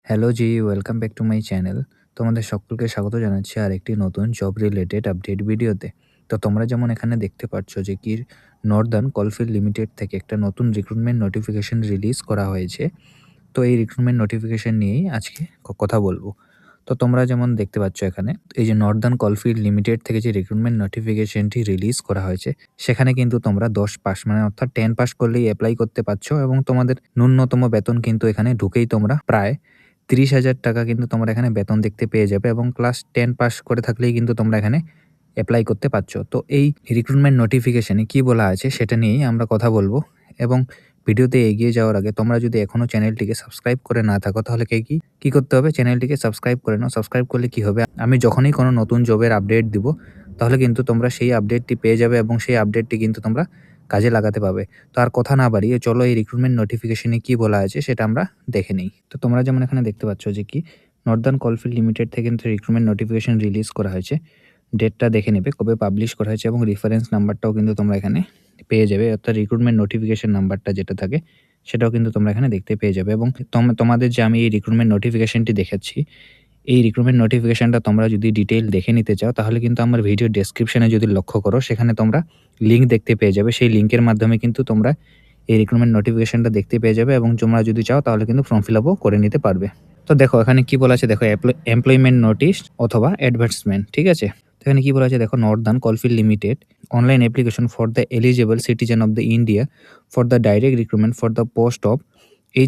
Hello G, welcome back to my channel. তোমাদের সকলকে স্বাগত জানাচ্ছি আরেকটি নতুন জব রিলেটেড আপডেট ভিডিওতে। তো তোমরা যেমন এখানে দেখতে পাচ্ছ যে কি নর্দার্ন কোলফিল্ড লিমিটেড থেকে একটা নতুন রিক্রুটমেন্ট নোটিফিকেশন রিলিজ করা হয়েছে। তো এই রিক্রুটমেন্ট নোটিফিকেশন নিয়েই আজকে কথা বলবো। তো তোমরা যেমন দেখতে পাচ্ছ এখানে এই যে নর্দার্ন কোলফিল্ড লিমিটেড থেকে যে রিক্রুটমেন্ট নোটিফিকেশনটি রিলিজ করা হয়েছে, সেখানে কিন্তু তোমরা 10 পাস মানে অর্থাৎ 10 পাস করলেই এপ্লাই করতে পারছো এবং তোমাদের ন্যূনতম বেতন কিন্তু এখানে ঢুকেই তোমরা প্রায় 30,000 টাকা কিন্তু তোমরা এখানে বেতন দেখতে পেয়ে যাবে এবং ক্লাস 10 পাস করে থাকলেই কিন্তু তোমরা এখানে এপ্লাই করতে পারছো। তো এই রিক্রুটমেন্ট নোটিফিকেশনে কি বলা আছে সেটা নিয়েই আমরা কথা বলবো এবং ভিডিওতে এগিয়ে যাওয়ার আগে তোমরা যদি এখনো চ্যানেলটিকে সাবস্ক্রাইব করে না থাকো তাহলে কি করতে হবে, চ্যানেলটিকে সাবস্ক্রাইব করে নাও। সাবস্ক্রাইব করলে কি হবে, আমি যখনই কোনো নতুন জবের আপডেট দিব তাহলে কিন্তু তোমরা সেই আপডেটটি পেয়ে যাবে এবং সেই আপডেটটি কিন্তু তোমরা কাজে লাগাতে পারবে। তো আর কথা না বাড়িয়ে চলো এই রিক্রুটমেন্ট নোটিফিকেশনে কি বলা আছে সেটা আমরা দেখে নিই। তো তোমরা যেমন এখানে দেখতে পাচ্ছ যে কি নর্দার্ন কোলফিল্ড লিমিটেড থেকে কিন্তু রিক্রুটমেন্ট নোটিফিকেশন রিলিজ করা হয়েছে। ডেটটা দেখে নেবে কবে পাবলিশ করা হয়েছে এবং রেফারেন্স নাম্বারটাও কিন্তু তোমরা এখানে পেয়ে যাবে, অর্থাৎ রিক্রুটমেন্ট নোটিফিকেশন নাম্বারটা যেটা থাকে সেটাও কিন্তু তোমরা এখানে দেখতে পেয়ে যাবে। এবং তোমাদের যে আমি এই রিক্রুটমেন্ট নোটিফিকেশনটি দেখাচ্ছি, এই রিক্রুটমেন্ট নোটিফিকেশনটা তোমরা যদি ডিটেইল দেখে নিতে চাও তাহলে কিন্তু আমার ভিডিও ডেসক্রিপশনে যদি লক্ষ্য করো সেখানে তোমরা লিঙ্ক দেখতে পেয়ে যাবে। সেই লিঙ্কের মাধ্যমে কিন্তু তোমরা এই রিক্রুটমেন্ট নোটিফিকেশনটা দেখতে পেয়ে যাবে এবং তোমরা যদি চাও তাহলে কিন্তু ফর্ম ফিল আপও করে নিতে পারবে। তো দেখো এখানে কি বলা আছে, দেখো এমপ্লয়মেন্ট নোটিশ অথবা অ্যাডভার্টাইজমেন্ট, ঠিক আছে। তো এখানে কি বলা আছে দেখো, Northern coalfield limited online application for the eligible citizen of the India for the direct recruitment for the post of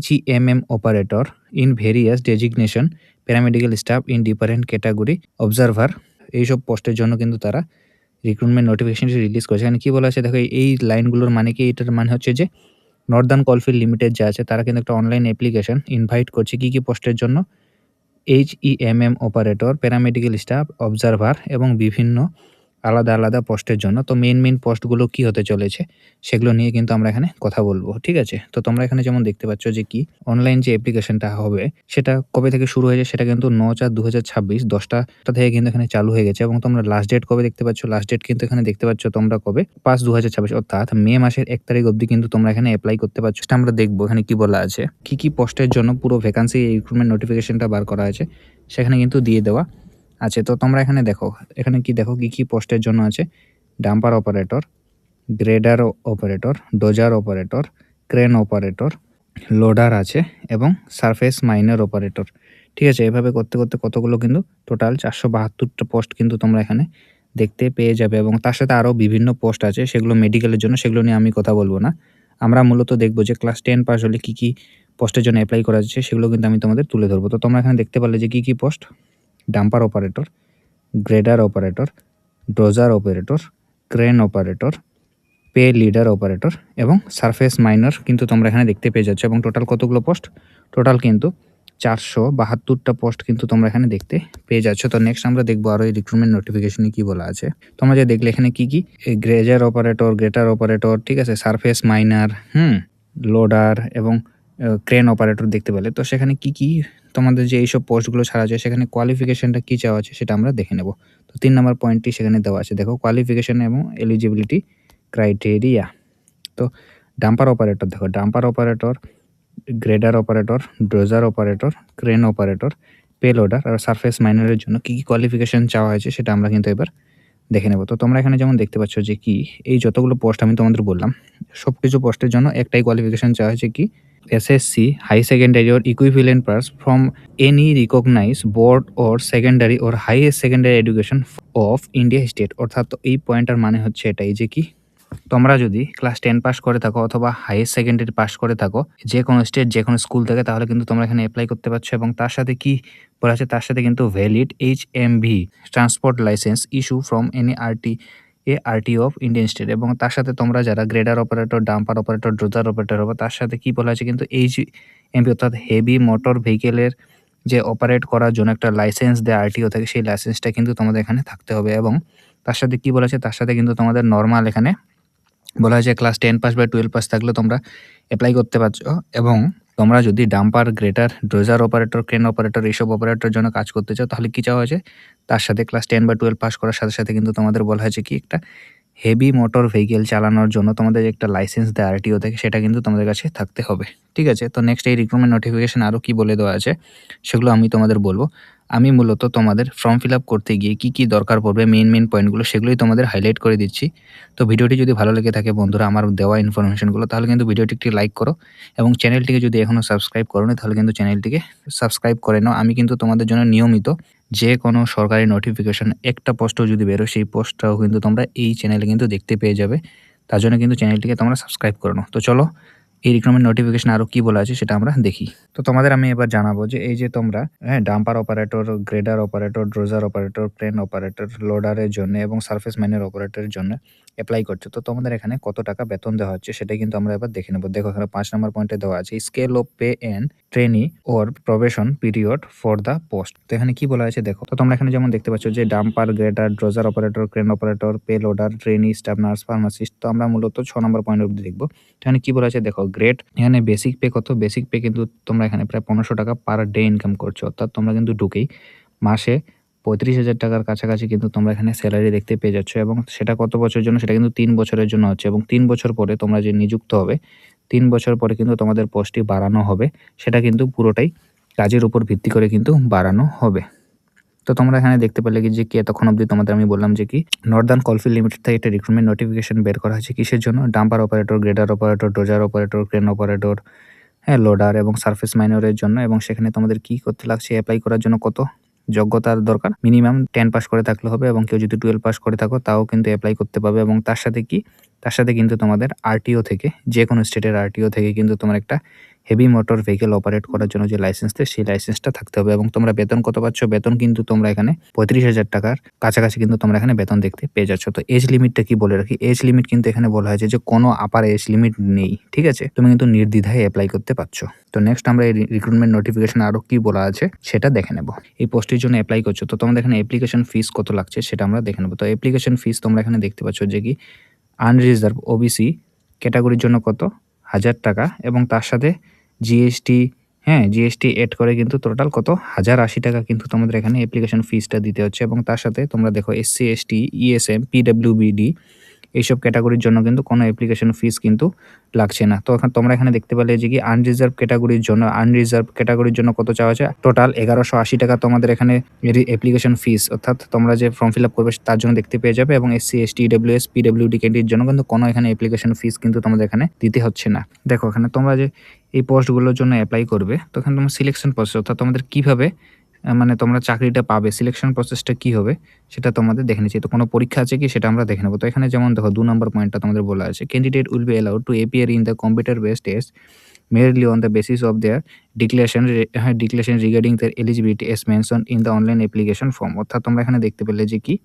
HEMM operator in various designation, paramedical staff in different category, observer, এইসব পোস্টের জন্য কিন্তু তারা recruitment নোটিফিকেশনটি release করেছে। এখানে কি বলা আছে দেখো, এই লাইনগুলোর মানে কি, এটার মানে হচ্ছে যে নর্দার্ন কোলফিল্ড লিমিটেড যা আছে তারা কিন্তু একটা অনলাইন অ্যাপ্লিকেশন ইনভাইট করছে কি কি পোস্টের জন্য, HEMM operator, paramedical staff, observer এবং বিভিন্ন আলাদা আলাদা পোস্টের জন্য। তো মেইন পোস্টগুলো কি হতে চলেছে সেগুলো নিয়ে কিন্তু আমরা এখানে কথা বলবো, ঠিক আছে। তো তোমরা এখানে যেমন দেখতে পাচ্ছ যে কি অনলাইন যে অ্যাপ্লিকেশনটা হবে সেটা কবে থেকে শুরু হয়েছে, সেটা কিন্তু 9/4/2026 10টা থেকে কিন্তু এখানে চালু হয়ে গেছে। এবং তোমরা লাস্ট ডেট কবে দেখতে পাচ্ছ, লাস্ট ডেট কিন্তু এখানে দেখতে পাচ্ছ তোমরা কবে, 5/2026 অর্থাৎ মে মাসের 1 তারিখ অবধি কিন্তু তোমরা এখানে অ্যাপ্লাই করতে পারছো। সেটা আমরা দেখবো এখানে কি বলা আছে, কি কি পোস্টের জন্য পুরো ভ্যাকান্সি রিক্রুটমেন্ট নোটিফিকেশনটা বার করা আছে সেখানে কিন্তু দিয়ে দেওয়া আছে। তো তোমরা এখানে দেখো, এখানে কি দেখো কি কি পোস্টের জন্য আছে, dumper operator, grader operator, dozer operator, crane operator, loader আছে এবং সারফেস মাইনার অপারেটর, ঠিক আছে। এভাবে করতে করতে কতগুলো কিন্তু টোটাল 472টা পোস্ট কিন্তু তোমরা এখানে দেখতে পেয়ে যাবে। এবং তার সাথে আরও বিভিন্ন পোস্ট আছে, সেগুলো মেডিকেলের জন্য, সেগুলো নিয়ে আমি কথা বলবো না। আমরা মূলত দেখবো যে ক্লাস 10 পাস হলে কী কী পোস্টের জন্য অ্যাপ্লাই করা যাচ্ছে সেগুলো কিন্তু আমি তোমাদের তুলে ধরবো। তো তোমরা এখানে দেখতে পারলে যে কী কী post, dumper operator, grader operator, dozer operator, crane operator, payloader operator এবং সারফেস মাইনার কিন্তু তোমরা এখানে দেখতে পেয়ে যাচ্ছ। এবং টোটাল কতগুলো পোস্ট, টোটাল কিন্তু 472টা পোস্ট কিন্তু তোমরা এখানে দেখতে পেয়ে যাচ্ছ। তো নেক্সট আমরা দেখবো আরও এই রিক্রুটমেন্ট নোটিফিকেশনে কি বলা আছে। তোমরা যে দেখলে এখানে কি কি, গ্রেজার অপারেটর, গ্রেটার অপারেটর, ঠিক আছে, সারফেস মাইনার, লোডার এবং ক্রেন অপারেটর দেখতে পেলে। তো সেখানে কি কি তোমাদের যে এইসব পোস্টগুলো ছাড়া যায় সেখানে কোয়ালিফিকেশনটা কী চাওয়া আছে সেটা আমরা দেখে নেব। তো 3 নম্বর পয়েন্টটি সেখানে দেওয়া আছে, দেখো কোয়ালিফিকেশন এবং এলিজিবিলিটি ক্রাইটেরিয়া। তো ডাম্পার অপারেটর দেখো, dumper operator, grader operator, dozer operator, crane operator, pay loader আর সারফেস মাইনারের জন্য কী কী কোয়ালিফিকেশন চাওয়া হয়েছে সেটা আমরা কিন্তু এবার দেখে নেব। তো তোমরা এখানে যেমন দেখতে পাচ্ছ যে কি এই যতগুলো পোস্ট আমি তোমাদের বললাম সব কিছু পোস্টের জন্য একটাই কোয়ালিফিকেশন চাওয়া হয়েছে, কি SSC, high secondary or equivalent pass from any recognized board or secondary or highest secondary education of India state। অর্থাৎ এই পয়েন্টার মানে হচ্ছে এটাই যে কি তোমরা যদি ক্লাস 10 পাস করে থাকো অথবা হাইয়েস্ট সেকেন্ডারি পাস করে থাকো যে কোনো স্টেট যে কোনো স্কুল থেকে, তাহলে কিন্তু তোমরা এখানে অ্যাপ্লাই করতে পারছো। এবং তার সাথে কি বলা আছে, তার সাথে কিন্তু valid HMV transport licence issue from any RTO of Indian state. এবং তার সাথে তোমরা যারা grader operator, dumper operator, dozer operator হবে তার সাথে কি বলা আছে কিন্তু HMV অর্থাৎ হেভি মোটর ভেহিকেলের যে অপারেট করার জন্য একটা লাইসেন্স দেয় RTO থেকে, সেই লাইসেন্সটা কিন্তু তোমাদের এখানে থাকতে হবে। এবং তার সাথে কি বলা আছে, তার সাথে কিন্তু তোমাদের নর্মাল এখানে বলা হয়েছে ক্লাস 10 পাস বা 12 পাস থাকলে তোমরা অ্যাপ্লাই করতে পারছো। এবং তোমরা যদি dumper, greater, dozer operator, crane operator এইসব অপারেটরের জন্য কাজ করতে চাও তাহলে কি চাওয়া হয়েছে, তার সাথে ক্লাস 10 বা 12 পাস করার সাথে সাথে কিন্তু তোমাদের বলা হয়েছে কি একটা হেভি মোটর ভেহিকেল চালানোর জন্য তোমাদের একটা লাইসেন্স দেয় আরটিও থেকে, সেটা কিন্তু তোমাদের কাছে থাকতে হবে। ঠিক আছে? তো নেক্সট এই রিক্রুটমেন্ট নোটিফিকেশন আরও কি বলে দেওয়া আছে সেগুলো আমি তোমাদের বলব। আমি মূলত তোমাদের ফর্ম ফিল আপ করতে গিয়ে কি দরকার পড়বে মেইন পয়েন্টগুলো সেগুলোই তোমাদের হাইলাইট করে দিচ্ছি। তো ভিডিওটি যদি ভালো লেগে থাকে বন্ধুরা আমার দেওয়া ইনফরমেশনগুলো, তাহলে কিন্তু ভিডিওটি একটি লাইক করো এবং চ্যানেলটিকে যদি এখনও সাবস্ক্রাইব করোনি তাহলে কিন্তু চ্যানেলটিকে সাবস্ক্রাইব করে নাও। আমি কিন্তু তোমাদের জন্য নিয়মিত যে কোনো সরকারি নোটিফিকেশন একটা পোস্টও যদি বেরোয় সেই পোস্টটাও কিন্তু তোমরা এই চ্যানেলে কিন্তু দেখতে পেয়ে যাবে। তার জন্য কিন্তু চ্যানেলটিকে তোমরা সাবস্ক্রাইব করে নাও। তো চলো এই রিক্রুটমেন্ট নোটিফিকেশন আরও কি বলা আছে সেটা আমরা দেখি। তো তোমাদের আমি এবার জানাবো যে এই যে তোমরা dumper operator, grader operator, dozer operator, crane operator, লোডারের জন্য এবং সারফেস ম্যানের অপারেটরের জন্য অ্যাপ্লাই করছো। তো তোমাদের এখানে কত টাকা বেতন দেওয়া হচ্ছে সেটা কিন্তু আমরা এবার দেখে নেব। দেখো এখানে 5 নম্বর পয়েন্টে দেওয়া আছে scale of pay and trainee or probation period for the post. তো এখানে কি বলা আছে দেখো। তো তোমরা এখানে যেমন দেখতে পাচ্ছ যে dumper, grader, dozer operator, crane operator, pay loader, trainee, staff nurse, pharmacist. তো আমরা মূলত 6 নম্বর পয়েন্ট অবধি দেখবো। এখানে কি বলা আছে দেখো, গ্রেড এখানে বেসিক পে কত, বেসিক পে কিন্তু তোমরা এখানে প্রায় 1500 টাকা পার ডে ইনকাম করছো, অর্থাৎ তোমরা কিন্তু ঢুকেই মাসে 35,000 টাকার কাছাকাছি কিন্তু তোমরা এখানে স্যালারি দেখতে পেয়ে যাচ্ছ। এবং সেটা কত বছরের জন্য, সেটা কিন্তু 3 বছরের জন্য হচ্ছে এবং 3 বছর পরে তোমরা যে নিযুক্ত হবে 3 বছর পরে কিন্তু তোমাদের পোস্টটি বাড়ানো হবে। সেটা কিন্তু পুরোটাই কাজের উপর ভিত্তি করে কিন্তু বাড়ানো হবে। তো তোমরা এখানে দেখতে পেলে কি যে কি এতক্ষণ অবধি তোমাদের আমি বললাম যে কি নর্দার্ন কলফিল্ড লিমিটেড থেকে একটা রিক্রুটমেন্ট নোটিফিকেশন বের করা হয়েছে কিসের জন্য, dumper operator, grader operator, dozer operator, crane operator, loader এবং সারফেস মাইনরের জন্য। এবং সেখানে তোমাদের কি করতে লাগছে, অ্যাপ্লাই করার জন্য কত যোগ্যতার দরকার, মিনিমাম 10 পাস করে থাকলে হবে এবং কেউ যদি 12 পাস করে থাকো তাও কিন্তু অ্যাপ্লাই করতে পারবে। এবং তার সাথে কি, তার সাথে কিন্তু তোমাদের আরটিও থেকে, যে কোনো স্টেটের আরটিও থেকে কিন্তু তোমার একটা হেভি মোটর ভেহিকেল অপারেট করার জন্য যে লাইসেন্স দেয় সেই লাইসেন্সটা থাকতে হবে। এবং তোমরা বেতন কত পাচ্ছ, বেতন কিন্তু তোমরা এখানে 35,000 টাকার কাছাকাছি কিন্তু তোমরা এখানে বেতন দেখতে পেয়ে যাচ্ছ। তো এজ লিমিটটা কি বলে রাখি, এজ লিমিট কিন্তু এখানে বলা হয়েছে যে কোনো আপার এজ লিমিট নেই। ঠিক আছে, তুমি কিন্তু নির্দ্বিধায় অ্যাপ্লাই করতে পারছো। তো নেক্সট আমরা এই রিক্রুটমেন্ট নোটিফিকেশন আরও কি বলা আছে সেটা দেখে নেব। এই পোস্টের জন্য অ্যাপ্লাই করছো, তো তোমাদের এখানে অ্যাপ্লিকেশন ফিস কত লাগছে সেটা আমরা দেখে নেব। তো অ্যাপ্লিকেশন ফিস তোমরা এখানে দেখতে পাচ্ছ যে কি আনরিজার্ভ ওবিসি ক্যাটাগরির জন্য কত 1000 টাকা এবং তার সাথে জিএসটি, জিএসটি এড করে কিন্তু টোটাল কত 1080 টাকা কিন্তু তোমাদের এখানে অ্যাপ্লিকেশন ফিসটা দিতে হচ্ছে। এবং তার সাথে তোমরা দেখো এসসি, এসটি, ইএসএম, পিডব্লিউবিডি এইসব ক্যাটাগরির জন্য কিন্তু কোনো অ্যাপ্লিকেশন ফিস কিন্তু লাগছে না। তো এখন তোমরা এখানে দেখতে পেলে যে কি আনরিজার্ভ ক্যাটাগরির জন্য কত চাওয়া হয়েছে, টোটাল 1180 টাকা তোমাদের এখানে অ্যাপ্লিকেশন ফিস, অর্থাৎ তোমরা যে ফর্ম ফিল আপ করবে তার জন্য দেখতে পেয়ে যাবে। এবং এসসি, এসটি, ইডব্লিউএস, পিডব্লিউডি ক্যান্ডিডেটের জন্য কিন্তু কোনো এখানে অ্যাপ্লিকেশন ফিস কিন্তু তোমাদের এখানে দিতে হচ্ছে না। দেখো এখানে তোমরা যে এই পোস্টগুলোর জন্য অ্যাপ্লাই করবে, তো এখানে তোমার সিলেকশন প্রসেস, অর্থাৎ তোমাদের কীভাবে মানে তোমরা চাকরিটা পাবে, সিলেকশন প্রসেসটা কী হবে সেটা তোমাদের দেখে নিচ্ছি। তো কোনো পরীক্ষা আছে কি সেটা আমরা দেখে নেবো। তো এখানে যেমন দেখো 2 নম্বর পয়েন্টটা তোমাদের বলা আছে, candidate will be allowed to appear in the computer based test merely on the basis of their declaration regarding their eligibility as mentioned in the online application form। অর্থাৎ তোমরা এখানে দেখতে পেলে যে কি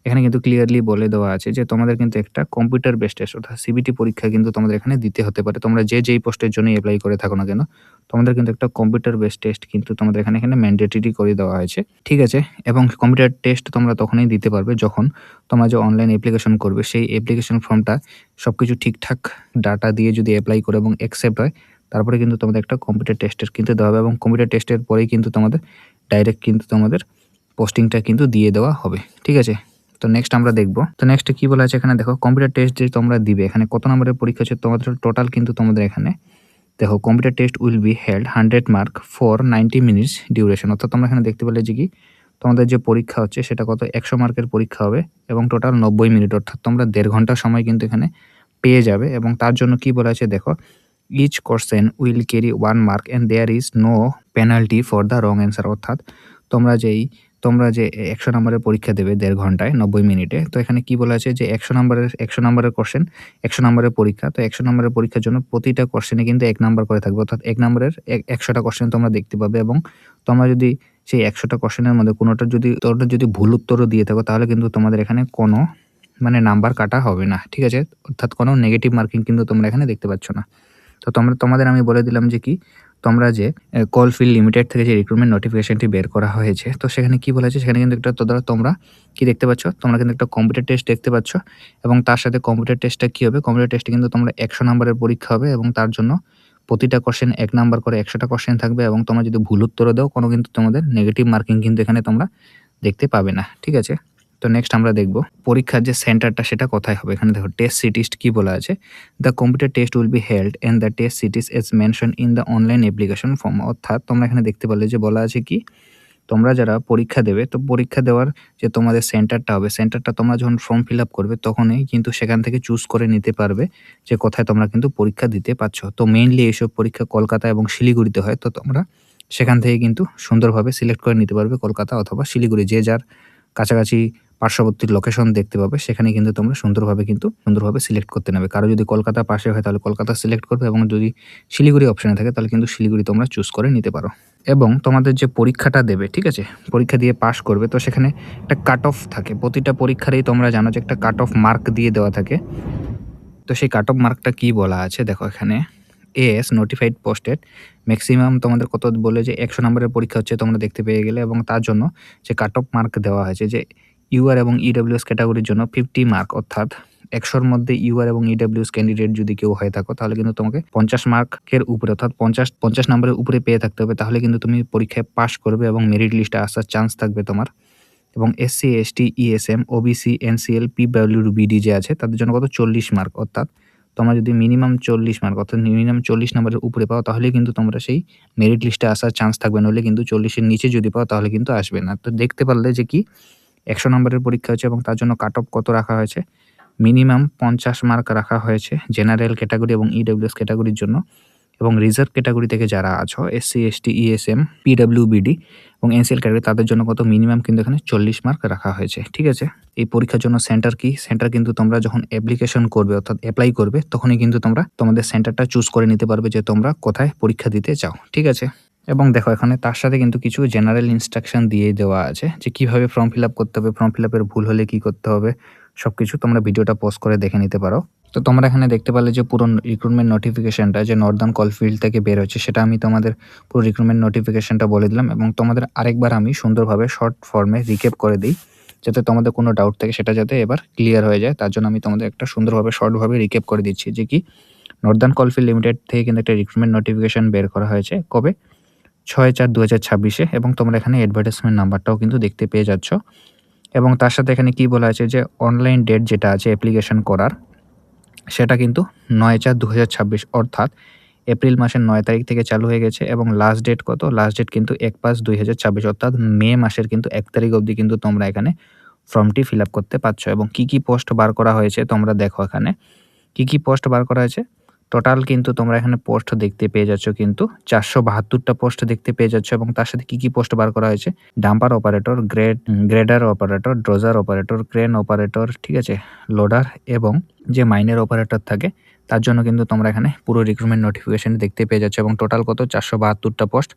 এখানে কিন্তু ক্লিয়ারলি বলে দেওয়া আছে যে তোমাদের কিন্তু একটা কম্পিউটার বেসড টেস্ট অর্থাৎ সিবিটি পরীক্ষা কিন্তু তোমাদের এখানে দিতে হতে পারে। তোমরা যেই পোস্টের জন্য অ্যাপ্লাই করে থাকো না কেন, তোমাদের কিন্তু একটা কম্পিউটার বেসড টেস্ট কিন্তু তোমাদের এখানে ম্যান্ডেটরি করে দেওয়া হয়েছে। ঠিক আছে, এবং কম্পিউটার টেস্ট তোমরা তখনই দিতে পারবে যখন তোমরা যে অনলাইন অ্যাপ্লিকেশন করবে সেই অ্যাপ্লিকেশন ফর্মটা সবকিছু ঠিকঠাক ডাটা দিয়ে যদি অ্যাপ্লাই করে এবং অ্যাকসেপ্ট হয়, তারপরে কিন্তু তোমাদের একটা কম্পিউটার টেস্টের কিন্তু দেওয়া হবে এবং কম্পিউটার টেস্টের পরেই কিন্তু তোমাদের ডাইরেক্ট কিন্তু তোমাদের পোস্টিংটা কিন্তু দিয়ে দেওয়া হবে। ঠিক আছে, তো নেক্সট আমরা দেখবো। তো নেক্সট কি বলা আছে এখানে দেখো, কম্পিউটার টেস্ট যে তোমরা দিবে এখানে কত নম্বরের পরীক্ষা হচ্ছে তোমাদের টোটাল কিন্তু তোমাদের এখানে দেখো computer test will be held 100 mark for 90 minutes duration. অর্থাৎ তোমরা এখানে দেখতে পেলে যে কি তোমাদের যে পরীক্ষা হচ্ছে সেটা কত 100 মার্কের পরীক্ষা হবে এবং টোটাল 90 মিনিট, অর্থাৎ তোমরা 1.5 ঘন্টা সময় কিন্তু এখানে পেয়ে যাবে। এবং তার জন্য কি বলা আছে দেখো, each question will carry 1 mark and there is no penalty for the wrong answer. অর্থাৎ তোমরা যে 100 নম্বরের পরীক্ষা দেবে 1.5 ঘন্টায় 90 মিনিটে, তো এখানে কি বলা আছে যে 100 নম্বরের কোশ্চেন, 100 নম্বরের পরীক্ষা। তো 100 নম্বরের পরীক্ষার জন্য প্রতিটা কোশ্চেনে কিন্তু 1 নাম্বার করে থাকবে, অর্থাৎ 1 নম্বরের 100টা কোশ্চেন তোমরা দেখতে পাবে। এবং তোমরা যদি সেই 100টা কোশ্চেনের মধ্যে কোনোটা যদি ভুল উত্তরও দিয়ে থাকো তাহলে কিন্তু তোমাদের এখানে কোনো নাম্বার কাটা হবে না। ঠিক আছে, অর্থাৎ কোনো নেগেটিভ মার্কিং কিন্তু তোমরা এখানে দেখতে পাচ্ছ না। তো তোমাদের আমি বলে দিলাম যে কি তোমরা যে কলফিল্ড লিমিটেড থেকে যে রিক্রুটমেন্ট নোটিফিকেশনটি বের করা হয়েছে, তো সেখানে কি বলা আছে, সেখানে কিন্তু একটা তোমরা কি দেখতে পাচ্ছ, তোমরা কিন্তু একটা কম্পিউটার টেস্ট দেখতে পাচ্ছ। এবং তার সাথে কম্পিউটার টেস্টটা কি হবে, কম্পিউটার টেস্টে কিন্তু তোমরা 100 নম্বরের পরীক্ষা হবে এবং তার জন্য প্রতিটা কোশ্চেন 1 নাম্বার করে 100টা কোশ্চেন থাকবে। এবং তোমরা যদি ভুল উত্তরও দাও কোনো কিন্তু তোমাদের নেগেটিভ মার্কিং কিন্তু এখানে তোমরা দেখতে পাবে না। ঠিক আছে, তো নেক্সট আমরা দেখব পরীক্ষার যে সেন্টারটা সেটা কোথায় হবে। এখানে দেখো টেস্ট সিটিস কি বলা আছে, the computer test will be held and the test cities is mention in the online application form. অর্থাৎ তোমরা এখানে দেখতে পারলে যে বলা আছে কি, তোমরা যারা পরীক্ষা দেবে, তো পরীক্ষা দেওয়ার যে তোমাদের সেন্টারটা হবে, সেন্টারটা তোমরা যখন ফর্ম ফিল আপ করবে তখনই কিন্তু সেখান থেকে চুজ করে নিতে পারবে যে কোথায় তোমরা কিন্তু পরীক্ষা দিতে পারছো। তো মেইনলি এইসব পরীক্ষা কলকাতা এবং শিলিগুড়িতে হয়, তো তোমরা সেখান থেকে কিন্তু সুন্দরভাবে সিলেক্ট করে নিতে পারবে কলকাতা অথবা শিলিগুড়ি, যে যার কাছাকাছি পার্শ্ববর্তী লোকেশন দেখতে পাবে সেখানে কিন্তু তোমরা সুন্দরভাবে সিলেক্ট করতে নেবে। কারো যদি কলকাতা পাশে হয় তাহলে কলকাতা সিলেক্ট করবে, এবং যদি শিলিগুড়ি অপশনে থাকে তাহলে কিন্তু শিলিগুড়ি তোমরা চুজ করে নিতে পারো। এবং তোমাদের যে পরীক্ষাটা দেবে, ঠিক আছে, পরীক্ষা দিয়ে পাস করবে, তো সেখানে একটা কাট অফ থাকে। প্রতিটা পরীক্ষারেই তোমরা জানো যে একটা কাট অফ মার্ক দিয়ে দেওয়া থাকে। তো সেই কাট অফ মার্কটা কি বলা আছে দেখো এখানে, এএস নোটিফাইড পোস্টেড ম্যাক্সিমাম তোমাদের কত বলে যে 100 নম্বরের পরীক্ষা হচ্ছে, তোমরা দেখতে পেয়ে গেলে, এবং তার জন্য যে কাট অফ মার্ক দেওয়া হয়েছে যে ইউআর এবং ইডব্লিউএস ক্যাটাগরির জন্য 50 মার্ক, অর্থাৎ 100-র মধ্যে ইউআর এবং ইডব্লিউএস ক্যান্ডিডেট যদি কেউ হয়ে থাকো তাহলে কিন্তু তোমাকে 50 মার্কের উপরে, অর্থাৎ 50 নম্বরের উপরে পেয়ে থাকতে হবে, তাহলে কিন্তু তুমি পরীক্ষায় পাস করবে এবং মেরিট লিস্টে আসার চান্স থাকবে তোমার। এবং SC, ST, ESM, OBC, NCL, PWBD যে আছে তাদের জন্য কত 40 মার্ক, অর্থাৎ তোমরা যদি মিনিমাম 40 মার্ক অর্থাৎ মিনিমাম 40 নম্বরের উপরে পাও তাহলে কিন্তু তোমরা সেই মেরিট লিস্টে আসার চান্স থাকবে, নইলে কিন্তু 40-এর নিচে যদি পাও তাহলে কিন্তু আসবে না। তো দেখতে পারলে যে কি 100 নম্বরের পরীক্ষা হচ্ছে এবং তার জন্য কাট অফ কত রাখা হয়েছে, মিনিমাম 50 মার্ক রাখা হয়েছে জেনারেল ক্যাটাগরি এবং ইডব্লিউএস ক্যাটাগরির জন্য। এবং রিজার্ভ ক্যাটাগরি থেকে যারা আছো এসসি, এসটি, ইএসএম, পিডব্লিউবিডি এবং এনসিএল ক্যাটাগরি তাদের জন্য কত মিনিমাম কিন্তু এখানে 40 মার্ক রাখা হয়েছে, ঠিক আছে। এই পরীক্ষার জন্য সেন্টার কি, সেন্টার কিন্তু তোমরা যখন অ্যাপ্লিকেশন করবে অর্থাৎ অ্যাপ্লাই করবে তখনই কিন্তু তোমরা তোমাদের সেন্টারটা চুজ করে নিতে পারবে যে তোমরা কোথায় পরীক্ষা দিতে চাও, ঠিক আছে। এবং দেখো এখানে তার সাথে কিন্তু কিছু জেনারেল ইনস্ট্রাকশন দিয়ে দেওয়া আছে যে কিভাবে ফর্ম ফিল আপ করতে হবে, ফর্ম ফিল আপের ভুল হলে কি করতে হবে, সবকিছু তোমরা ভিডিওটা পজ করে দেখে নিতে পারো। তো তোমরা এখানে দেখতে পারলে যে পুরো রিক্রুটমেন্ট নোটিফিকেশনটা যে নর্দার্ন কলফিল্ড থেকে বের হচ্ছে সেটা আমি তোমাদের পুরো রিক্রুটমেন্ট নোটিফিকেশনটা বলে দিলাম, এবং তোমাদের আরেকবার আমি সুন্দরভাবে শর্ট ফর্মে রিক্যাপ করে দিই যাতে তোমাদের কোনো ডাউট থাকে সেটা যাতে এবার ক্লিয়ার হয়ে যায়। তার জন্য আমি তোমাদের একটা সুন্দরভাবে শর্টভাবে রিক্যাপ করে দিচ্ছি যে কি নর্দার্ন কলফিল্ড লিমিটেড থেকে কিন্তু একটা রিক্রুটমেন্ট নোটিফিকেশন বের করা হয়েছে কবে, 6/4/2026-এ, এবং তোমরা এখানে অ্যাডভার্টাইজমেন্ট নাম্বারটাও কিন্তু দেখতে পেয়ে যাচ্ছ। এবং তার সাথে এখানে কি বলা আছে যে অনলাইন ডেট যেটা আছে অ্যাপ্লিকেশন করার সেটা কিন্তু 9/4/2026, অর্থাৎ এপ্রিল মাসের 9 তারিখ থেকে চালু হয়ে গেছে। এবং লাস্ট ডেট কত, লাস্ট ডেট কিন্তু 1/5/2026, অর্থাৎ মে মাসের কিন্তু 1 তারিখ অবধি কিন্তু তোমরা এখানে ফর্মটি ফিল আপ করতে পারছো। এবং কি কি পোস্ট বার করা হয়েছে তোমরা দেখো এখানে কি কি পোস্ট বার করা হয়েছে। টোটাল কিন্তু তোমরা এখানে পোস্ট দেখতে পেয়ে যাচ্ছ কিন্তু 472টা পোস্ট দেখতে পেয়ে যাচ্ছ। এবং তার সাথে কি কি পোস্ট বার করা হয়েছে, dumper operator, grader operator, dozer operator, crane operator, ঠিক আছে, লোডার এবং যে মাইনের অপারেটর থাকে তার জন্য কিন্তু তোমরা এখানে পুরো রিক্রুটমেন্ট নোটিফিকেশন দেখতে পেয়ে যাচ্ছ। এবং টোটাল কত 472টা পোস্ট।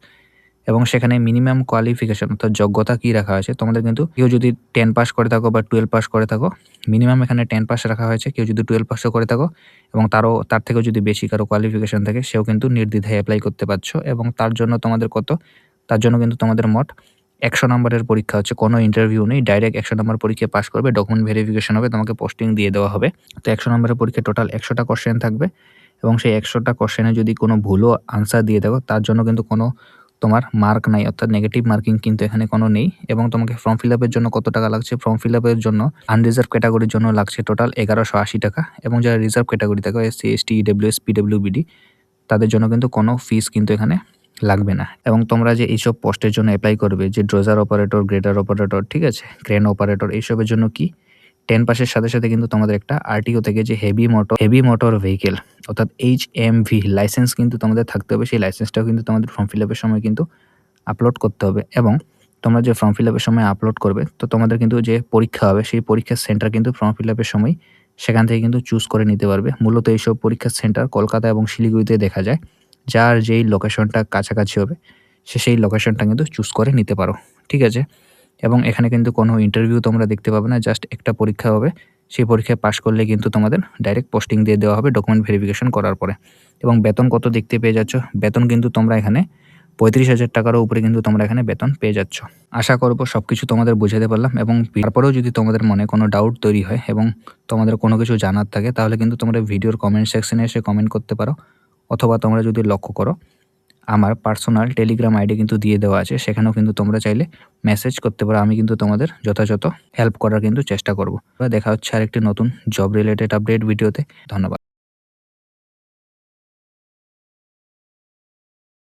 এবং সেখানে মিনিমাম কোয়ালিফিকেশন অর্থাৎ যোগ্যতা কি রাখা হয়েছে, তোমাদের কিন্তু কেউ যদি 10 পাস করে থাকো বা 12 পাস করে থাকো, মিনিমাম এখানে 10 পাস রাখা হয়েছে। কেউ যদি 12 পাসও করে থাকো এবং তার থেকেও যদি বেশি কারো কোয়ালিফিকেশন থাকে সেও কিন্তু নির্দ্বিধায় অ্যাপ্লাই করতে পারছো। এবং তার জন্য তোমাদের তার জন্য কিন্তু তোমাদের মোট 100 নম্বরের পরীক্ষা হচ্ছে, কোনো ইন্টারভিউ নেই, ডাইরেক্ট 100 নম্বর পরীক্ষা পাস করবে, ডকুমেন্ট ভেরিফিকেশন হবে, তোমাকে পোস্টিং দিয়ে দেওয়া হবে। তো 100 নম্বরের পরীক্ষা টোটাল 100টা কোশ্চেন থাকবে, এবং সেই 100টা কোশ্চেনে যদি কোনো ভুলও আনসার দিয়ে থাকো তার জন্য কিন্তু কোনো তোমার মার্ক নাই, অর্থাৎ নেগেটিভ মার্কিং কিন্তু এখানে কোনো নেই। এবং তোমাকে ফর্ম ফিল আপের জন্য কত টাকা লাগছে, ফর্ম ফিল আপের জন্য আনরিজার্ভ ক্যাটাগরির জন্য লাগছে টোটাল 1180 টাকা। এবং যারা রিজার্ভ ক্যাটাগরি থাকে এসসি, এসটি, ইডব্লিউএস, পিডব্লিউবিডি তাদের জন্য কিন্তু কোনো ফিস কিন্তু এখানে লাগবে না। এবং তোমরা যে এইসব পোস্টের জন্য অ্যাপ্লাই করবে, যে ড্রোজার অপারেটর, গ্রেডার অপারেটর, ঠিক আছে, ক্রেন অপারেটর, এইসবের জন্য কি 10 পাসের সাথে সাথে কিন্তু তোমাদের একটা আরটিও থেকে যে হেভি মোটর ভেহিকেল অর্থাৎ HMV লাইসেন্স কিন্তু তোমাদের থাকতে হবে। সেই লাইসেন্সটাও কিন্তু তোমাদের ফর্ম ফিল আপের সময় কিন্তু আপলোড করতে হবে। এবং তোমরা যে ফর্ম ফিল আপের সময় আপলোড করবে তো তোমাদের কিন্তু যে পরীক্ষা হবে সেই পরীক্ষার সেন্টার কিন্তু ফর্ম ফিল আপের সময় সেখান থেকে কিন্তু চুজ করে নিতে পারবে। মূলত এইসব পরীক্ষার সেন্টার কলকাতা এবং শিলিগুড়িতে দেখা যায়, যার যেই লোকেশনটা কাছাকাছি হবে সেই লোকেশনটা কিন্তু চুজ করে নিতে পারো, ঠিক আছে। এবং এখানে কিন্তু কোনো ইন্টারভিউ তোমরা দেখতে পাবে না, জাস্ট একটা পরীক্ষা হবে, সেই পরীক্ষায় পাশ করলে কিন্তু তোমাদের ডাইরেক্ট পোস্টিং দিয়ে দেওয়া হবে ডকুমেন্ট ভেরিফিকেশন করার পরে। এবং বেতন কত দেখতে পেয়ে যাচ্ছ, বেতন কিন্তু তোমরা এখানে 35,000 টাকারও উপরে কিন্তু তোমরা এখানে বেতন পেয়ে যাচ্ছ। আশা করবো সবকিছু তোমাদের বুঝাতে পারলাম। এবং তারপরেও যদি তোমাদের মনে কোনো ডাউট তৈরি হয় এবং তোমাদের কোনো কিছু জানার থাকে তাহলে কিন্তু তোমরা ভিডিওর কমেন্ট সেকশনে এসে কমেন্ট করতে পারো, অথবা তোমরা যদি লক্ষ্য করো আমার পার্সোনাল টেলিগ্রাম আইডি কিন্তু দিয়ে দেওয়া আছে, সেখানেও কিন্তু তোমরা চাইলে মেসেজ করতে পারো। আমি কিন্তু তোমাদের যথাযথ হেল্প করার কিন্তু চেষ্টা করব। দেখা হচ্ছে আরেকটি নতুন জব রিলেটেড আপডেট ভিডিওতে। ধন্যবাদ।